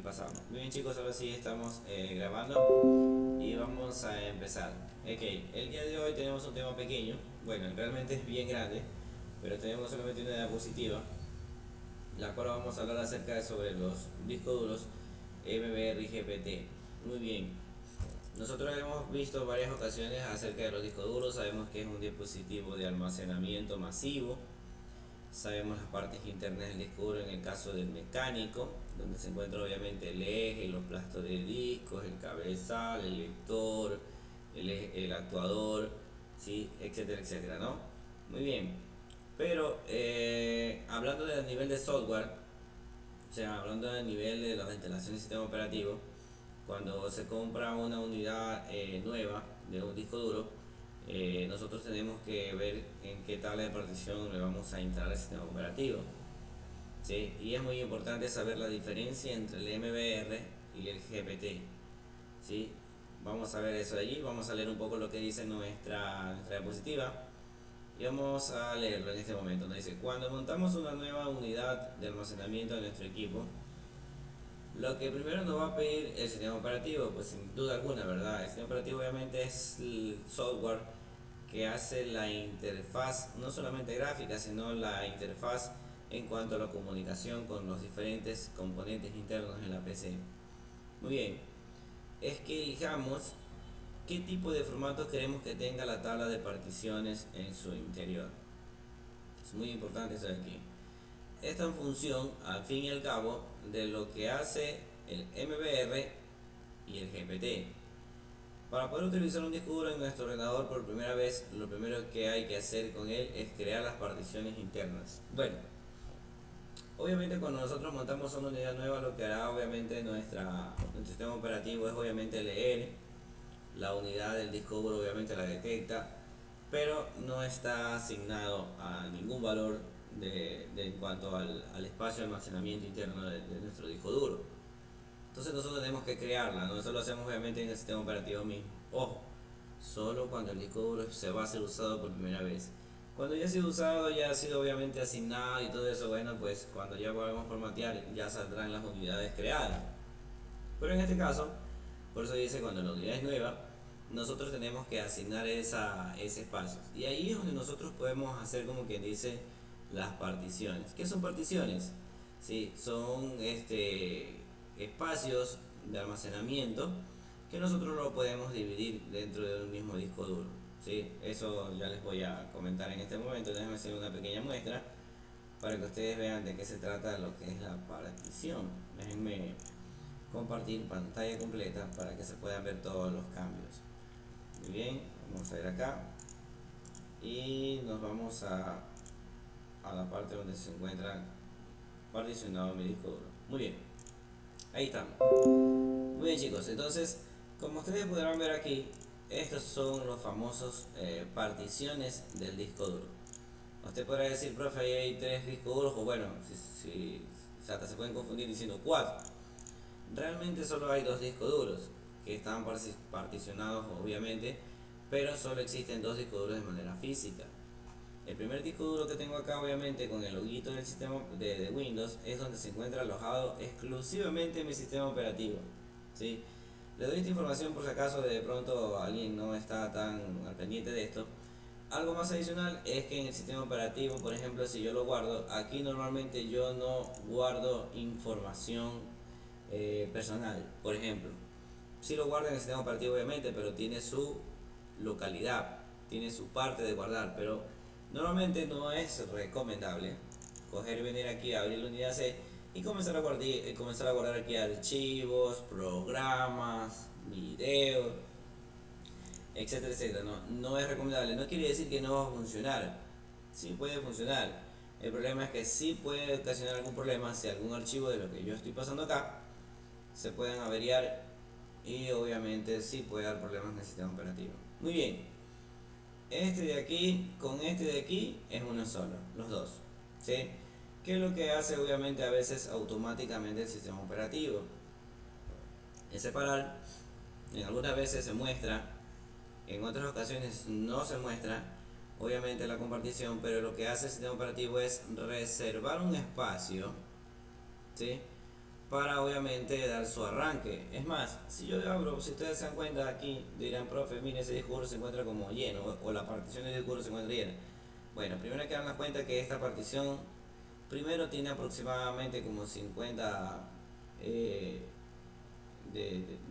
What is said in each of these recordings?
pasamos. Muy bien chicos, ahora sí estamos grabando y vamos a empezar. Ok, el día de hoy tenemos un tema pequeño, bueno, realmente es bien grande, pero tenemos solamente una diapositiva, la cual vamos a hablar acerca sobre los discos duros MBR y GPT. Muy bien, nosotros hemos visto varias ocasiones acerca de los discos duros, sabemos que es un dispositivo de almacenamiento masivo. Sabemos las partes internas del disco duro en el caso del mecánico, donde se encuentra obviamente el eje, los plastos de discos, el cabezal, el lector, el actuador, ¿sí? Etcétera, etcétera, ¿no? Muy bien. Pero hablando del nivel de software, o sea, hablando del nivel de la instalación del sistema operativo, cuando se compra una unidad nueva de un disco duro, nosotros tenemos que ver en qué tabla de partición le vamos a instalar el sistema operativo, ¿sí? Y es muy importante saber la diferencia entre el MBR y el GPT, ¿sí? Vamos a ver eso de allí, vamos a leer un poco lo que dice nuestra diapositiva y vamos a leerlo en este momento. Nos dice: cuando montamos una nueva unidad de almacenamiento de nuestro equipo, lo que primero nos va a pedir el sistema operativo, pues sin duda alguna, ¿verdad? El sistema operativo obviamente es el software que hace la interfaz, no solamente gráfica, sino la interfaz en cuanto a la comunicación con los diferentes componentes internos en la PC. Muy bien, es que elijamos qué tipo de formato queremos que tenga la tabla de particiones en su interior. Es muy importante eso de aquí. Esta en función, al fin y al cabo, de lo que hace el MBR y el GPT. Para poder utilizar un disco duro en nuestro ordenador por primera vez, lo primero que hay que hacer con él es crear las particiones internas. Bueno, obviamente cuando nosotros montamos una unidad nueva, lo que hará obviamente nuestro sistema operativo es obviamente leer la unidad del disco duro, obviamente la detecta, pero no está asignado a ningún valor en cuanto al espacio de almacenamiento interno de nuestro disco duro. Entonces nosotros tenemos que crearla, ¿no? Eso lo hacemos obviamente en el sistema operativo mismo. Ojo, solo cuando el disco duro se va a ser usado por primera vez. Cuando ya ha sido usado, ya ha sido obviamente asignado y todo eso, bueno, pues cuando ya podamos formatear ya saldrán las unidades creadas. Pero en este caso, por eso dice cuando la unidad es nueva, nosotros tenemos que asignar ese espacio. Y ahí es donde nosotros podemos hacer como quien dice las particiones. ¿Qué son particiones? Sí, son espacios de almacenamiento que nosotros lo podemos dividir dentro de un mismo disco duro. ¿Sí? Eso ya les voy a comentar en este momento. Déjenme hacer una pequeña muestra para que ustedes vean de qué se trata lo que es la partición. Déjenme compartir pantalla completa para que se puedan ver todos los cambios. Muy bien, vamos a ir acá y nos vamos a la parte donde se encuentra particionado mi disco duro. Muy bien, ahí estamos. Muy bien chicos, entonces como ustedes podrán ver aquí, estos son los famosos particiones del disco duro. Usted podrá decir: profe, ahí hay 3 discos duros, o bueno, hasta se pueden confundir diciendo 4. Realmente solo hay 2 discos duros que están particionados obviamente, pero solo existen 2 discos duros de manera física. El primer disco duro que tengo acá, obviamente con el loguito del sistema de Windows, es donde se encuentra alojado exclusivamente mi sistema operativo, ¿sí? Le doy esta información por si acaso de pronto alguien no está tan al pendiente de esto. Algo más adicional es que en el sistema operativo, por ejemplo, si yo lo guardo, aquí normalmente yo no guardo información personal. Por ejemplo, si lo guarda en el sistema operativo obviamente, pero tiene su localidad, tiene su parte de guardar, pero normalmente no es recomendable coger y venir aquí a abrir la unidad C y comenzar a guardar aquí archivos, programas, videos, etcétera, etcétera. No es recomendable. No quiere decir que no va a funcionar. Sí puede funcionar. El problema es que sí puede ocasionar algún problema si algún archivo de lo que yo estoy pasando acá se pueden averiar y obviamente sí puede dar problemas en el sistema operativo. Muy bien. Este de aquí con este de aquí es uno solo, los dos, ¿sí? ¿Qué es lo que hace obviamente a veces automáticamente el sistema operativo? Es separar. En algunas veces se muestra, en otras ocasiones no se muestra obviamente la compartición, pero lo que hace el sistema operativo es reservar un espacio, ¿sí?, para obviamente dar su arranque. Es más, si yo abro, si ustedes se dan cuenta aquí, dirán, profe, mire, ese disco duro se encuentra como lleno, o la partición del disco duro se encuentra llena. Bueno, primero hay que darnos cuenta que esta partición primero tiene aproximadamente como 50 de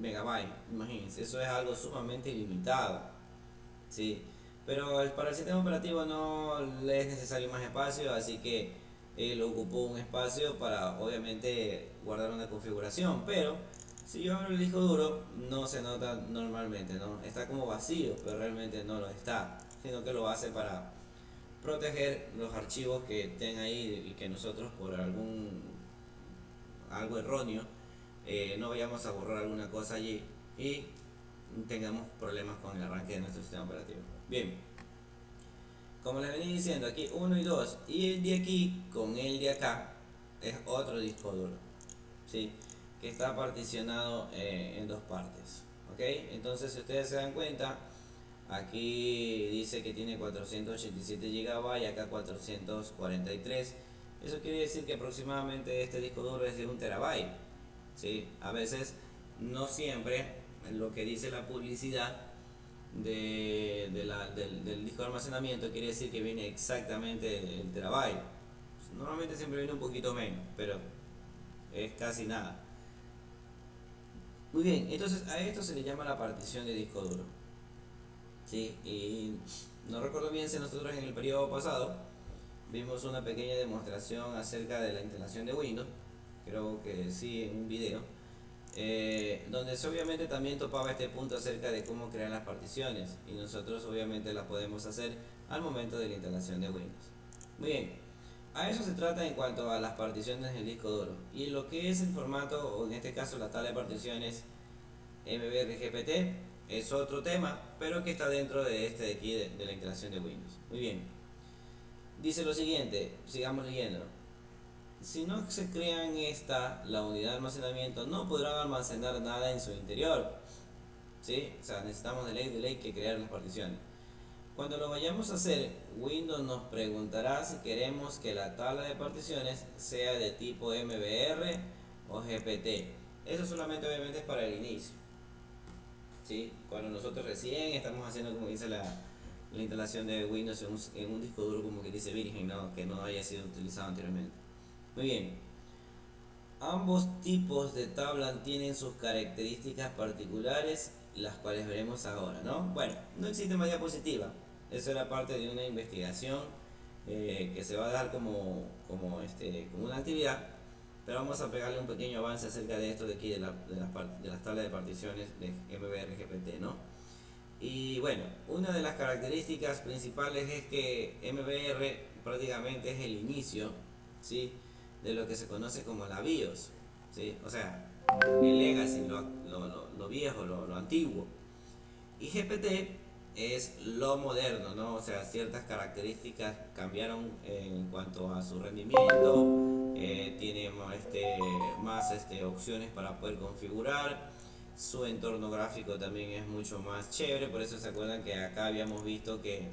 megabytes, imagínense, eso es algo sumamente ilimitado, ¿sí? Pero para el sistema operativo no le es necesario más espacio, así que él ocupó un espacio para obviamente guardar una configuración, pero si yo abro el disco duro no se nota normalmente, ¿no? Está como vacío, pero realmente no lo está, sino que lo hace para proteger los archivos que estén ahí y que nosotros por algo erróneo no vayamos a borrar alguna cosa allí y tengamos problemas con el arranque de nuestro sistema operativo. Bien, como les venía diciendo, aquí 1 y 2, y el de aquí con el de acá es otro disco duro, ¿sí? Que está particionado en dos partes, ¿ok? Entonces, si ustedes se dan cuenta, aquí dice que tiene 487 GB, acá 443. Eso quiere decir que aproximadamente este disco duro es de 1 terabyte, ¿sí? A veces, no siempre, lo que dice la publicidad del disco de almacenamiento quiere decir que viene exactamente el terabyte. Normalmente siempre viene un poquito menos, pero es casi nada. Muy bien, entonces a esto se le llama la partición de disco duro, ¿sí? Y no recuerdo bien si nosotros en el periodo pasado vimos una pequeña demostración acerca de la instalación de Windows, creo que sí, en un video, donde obviamente también topaba este punto acerca de cómo crear las particiones, y nosotros obviamente las podemos hacer al momento de la instalación de Windows. Muy bien, a eso se trata en cuanto a las particiones del disco duro, y lo que es el formato, o en este caso la tabla de particiones MBR-GPT, es otro tema, pero que está dentro de este de aquí de la instalación de Windows. Muy bien, dice lo siguiente, sigamos leyendo. Si no se crea en esta la unidad de almacenamiento, no podrán almacenar nada en su interior, ¿sí? O sea, necesitamos de ley que crear las particiones. Cuando lo vayamos a hacer, Windows nos preguntará si queremos que la tabla de particiones sea de tipo MBR o GPT. Eso solamente obviamente es para el inicio, ¿sí? Cuando nosotros recién estamos haciendo, como dice la instalación de Windows en un disco duro como que dice virgen, ¿no? Que no haya sido utilizado anteriormente. Muy bien, ambos tipos de tabla tienen sus características particulares, las cuales veremos ahora, ¿no? Bueno, no existe más diapositiva, eso era parte de una investigación que se va a dar como una actividad, pero vamos a pegarle un pequeño avance acerca de esto de aquí, de las tablas de particiones de MBR-GPT, ¿no? Y bueno, una de las características principales es que MBR prácticamente es el inicio, ¿sí?, de lo que se conoce como la BIOS, ¿sí? O sea, el legacy, lo viejo, lo antiguo. Y GPT es lo moderno, ¿no? O sea, ciertas características cambiaron en cuanto a su rendimiento, tiene más opciones para poder configurar, su entorno gráfico también es mucho más chévere, por eso se acuerdan que acá habíamos visto que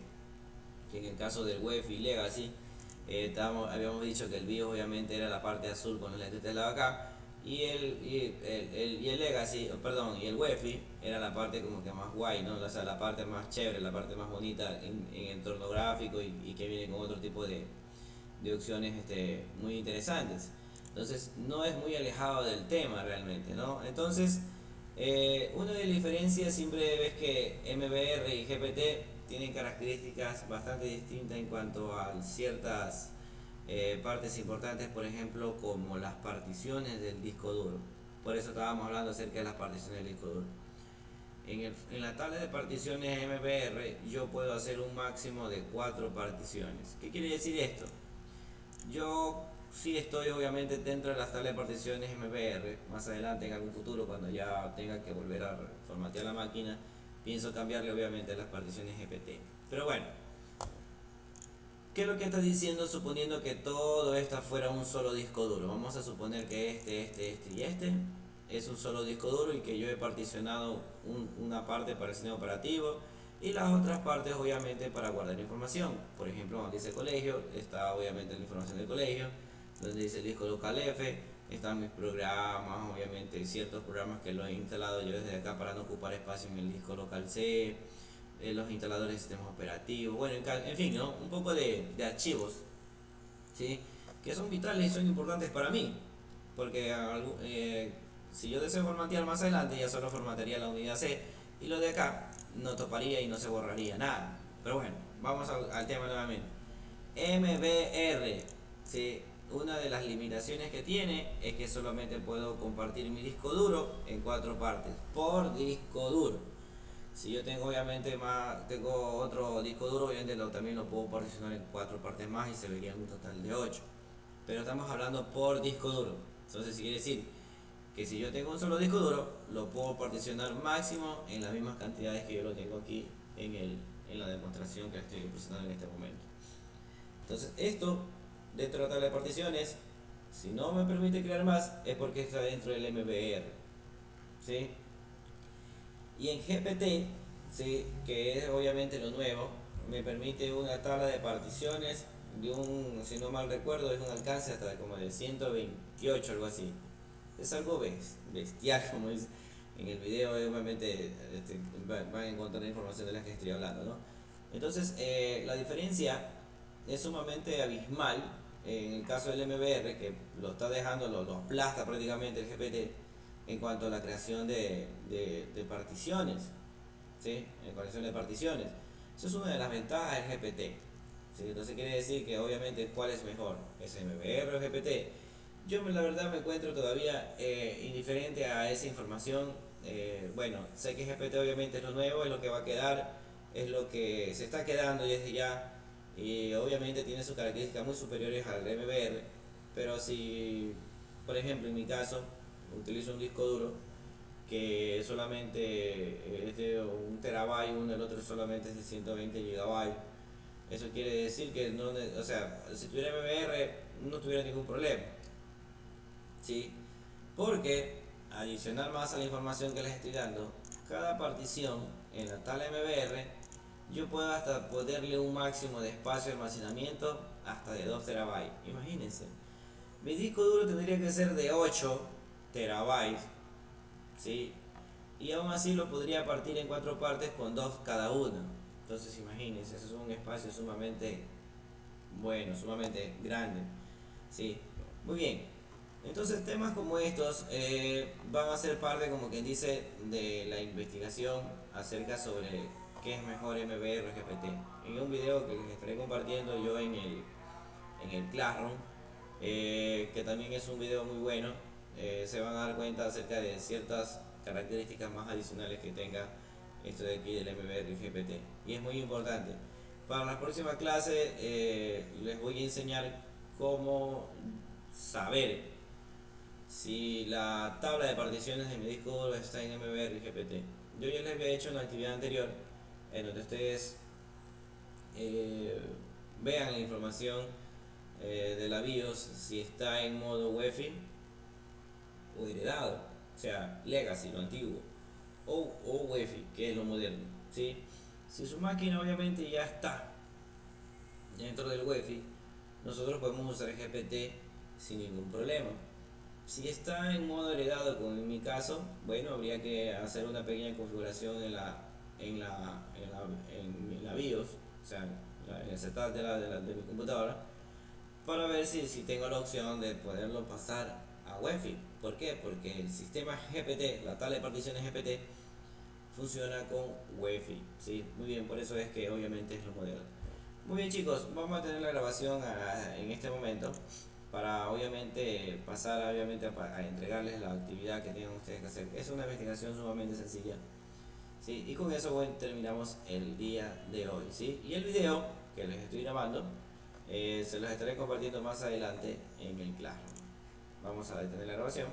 en el caso del UEFI Legacy, habíamos dicho que el BIOS obviamente era la parte azul con los lentes de la acá, y el Legacy, perdón, y el UEFI era la parte como que más guay, ¿no? O sea, la parte más chévere, la parte más bonita en entorno gráfico y que viene con otro tipo de opciones muy interesantes. Entonces, no es muy alejado del tema realmente, ¿no? Entonces, una de las diferencias siempre ves que MBR y GPT tienen características bastante distintas en cuanto a ciertas partes importantes, por ejemplo, como las particiones del disco duro. Por eso estábamos hablando acerca de las particiones del disco duro. En la tabla de particiones MBR yo puedo hacer un máximo de 4 particiones. ¿Qué quiere decir esto? Yo sí estoy obviamente dentro de las tablas de particiones MBR. Más adelante, en algún futuro, cuando ya tenga que volver a formatear la máquina, pienso cambiarle obviamente las particiones GPT. Pero bueno, ¿qué es lo que está diciendo suponiendo que todo esto fuera un solo disco duro? Vamos a suponer que este y este es un solo disco duro y que yo he particionado una parte para el sistema operativo y las otras partes obviamente para guardar información. Por ejemplo, donde dice colegio, está obviamente la información del colegio, donde dice el disco local F, están mis programas, obviamente ciertos programas que los he instalado yo desde acá para no ocupar espacio en el disco local C, los instaladores de sistemas operativos, bueno, en fin, ¿no? Un poco de archivos, ¿sí? Que son vitales y son importantes para mí, porque si yo deseo formatear más adelante, ya solo formatearía la unidad C y lo de acá no toparía y no se borraría nada. Pero bueno, vamos al tema nuevamente. MBR, ¿sí? Una de las limitaciones que tiene es que solamente puedo compartir mi disco duro en 4 partes por disco duro. Si yo tengo obviamente tengo otro disco duro, obviamente también lo puedo particionar en 4 partes más y se vería un total de 8. Pero estamos hablando por disco duro. Entonces quiere decir que si yo tengo un solo disco duro, lo puedo particionar máximo en las mismas cantidades que yo lo tengo aquí en la demostración que estoy presentando en este momento. Entonces esto, dentro de la tabla de particiones, si no me permite crear más, es porque está dentro del MBR, ¿sí? Y en GPT, ¿sí? Que es obviamente lo nuevo, me permite una tabla de particiones de si no mal recuerdo, es un alcance hasta como de 128, algo así. Es algo bestial, como dice en el video, obviamente van a encontrar información de la que estoy hablando, ¿no? Entonces, la diferencia es sumamente abismal en el caso del MBR, que lo está dejando, lo aplasta prácticamente el GPT en cuanto a la creación de particiones, ¿sí? En creación de particiones. Eso es una de las ventajas del GPT. ¿Sí? Entonces quiere decir que obviamente cuál es mejor, ¿es MBR o GPT? Yo la verdad me encuentro todavía indiferente a esa información. Bueno, sé que GPT obviamente es lo nuevo, es lo que va a quedar, es lo que se está quedando desde ya, y obviamente tiene sus características muy superiores al MBR, pero si, por ejemplo, en mi caso, utilizo un disco duro que solamente es de 1 TB, el otro solamente es de 120 GB. Eso quiere decir que no, o sea, si tuviera MBR no tuviera ningún problema, ¿sí? Porque adicional más a la información que les estoy dando, cada partición en la tabla MBR yo puedo hasta ponerle un máximo de espacio de almacenamiento hasta de 2 TB. Imagínense, mi disco duro tendría que ser de 8 TB, ¿sí? Y aún así lo podría partir en 4 partes con 2 cada una. Entonces imagínense, eso es un espacio sumamente bueno, sumamente grande, ¿sí? Muy bien, entonces temas como estos van a ser parte, como quien dice, de la investigación acerca sobre qué es mejor MBR o GPT. En un video que les estaré compartiendo yo en el Classroom, que también es un video muy bueno, se van a dar cuenta acerca de ciertas características más adicionales que tenga esto de aquí del MBR y GPT. Y es muy importante. Para la próxima clase les voy a enseñar cómo saber si la tabla de particiones de mi disco duro está en MBR y GPT. Yo ya les había hecho una actividad anterior en donde ustedes vean la información de la BIOS si está en modo UEFI o heredado, o sea, Legacy, lo antiguo, o UEFI, que es lo moderno, ¿sí? Si su máquina obviamente ya está dentro del UEFI, nosotros podemos usar GPT sin ningún problema. Si está en modo heredado, como en mi caso, bueno, habría que hacer una pequeña configuración en la BIOS, o sea, en el setup de mi computadora, para ver si tengo la opción de poderlo pasar a UEFI. ¿Por qué? Porque el sistema GPT, la tabla de particiones GPT, funciona con UEFI, ¿sí? Muy bien, por eso es que obviamente es lo moderno. Muy bien, chicos, vamos a tener la grabación en este momento para obviamente pasar obviamente a entregarles la actividad que tienen ustedes que hacer. Es una investigación sumamente sencilla, ¿sí? Y con eso bueno, terminamos el día de hoy, ¿sí? Y el video que les estoy grabando se los estaré compartiendo más adelante en el Classroom. Vamos a detener la grabación.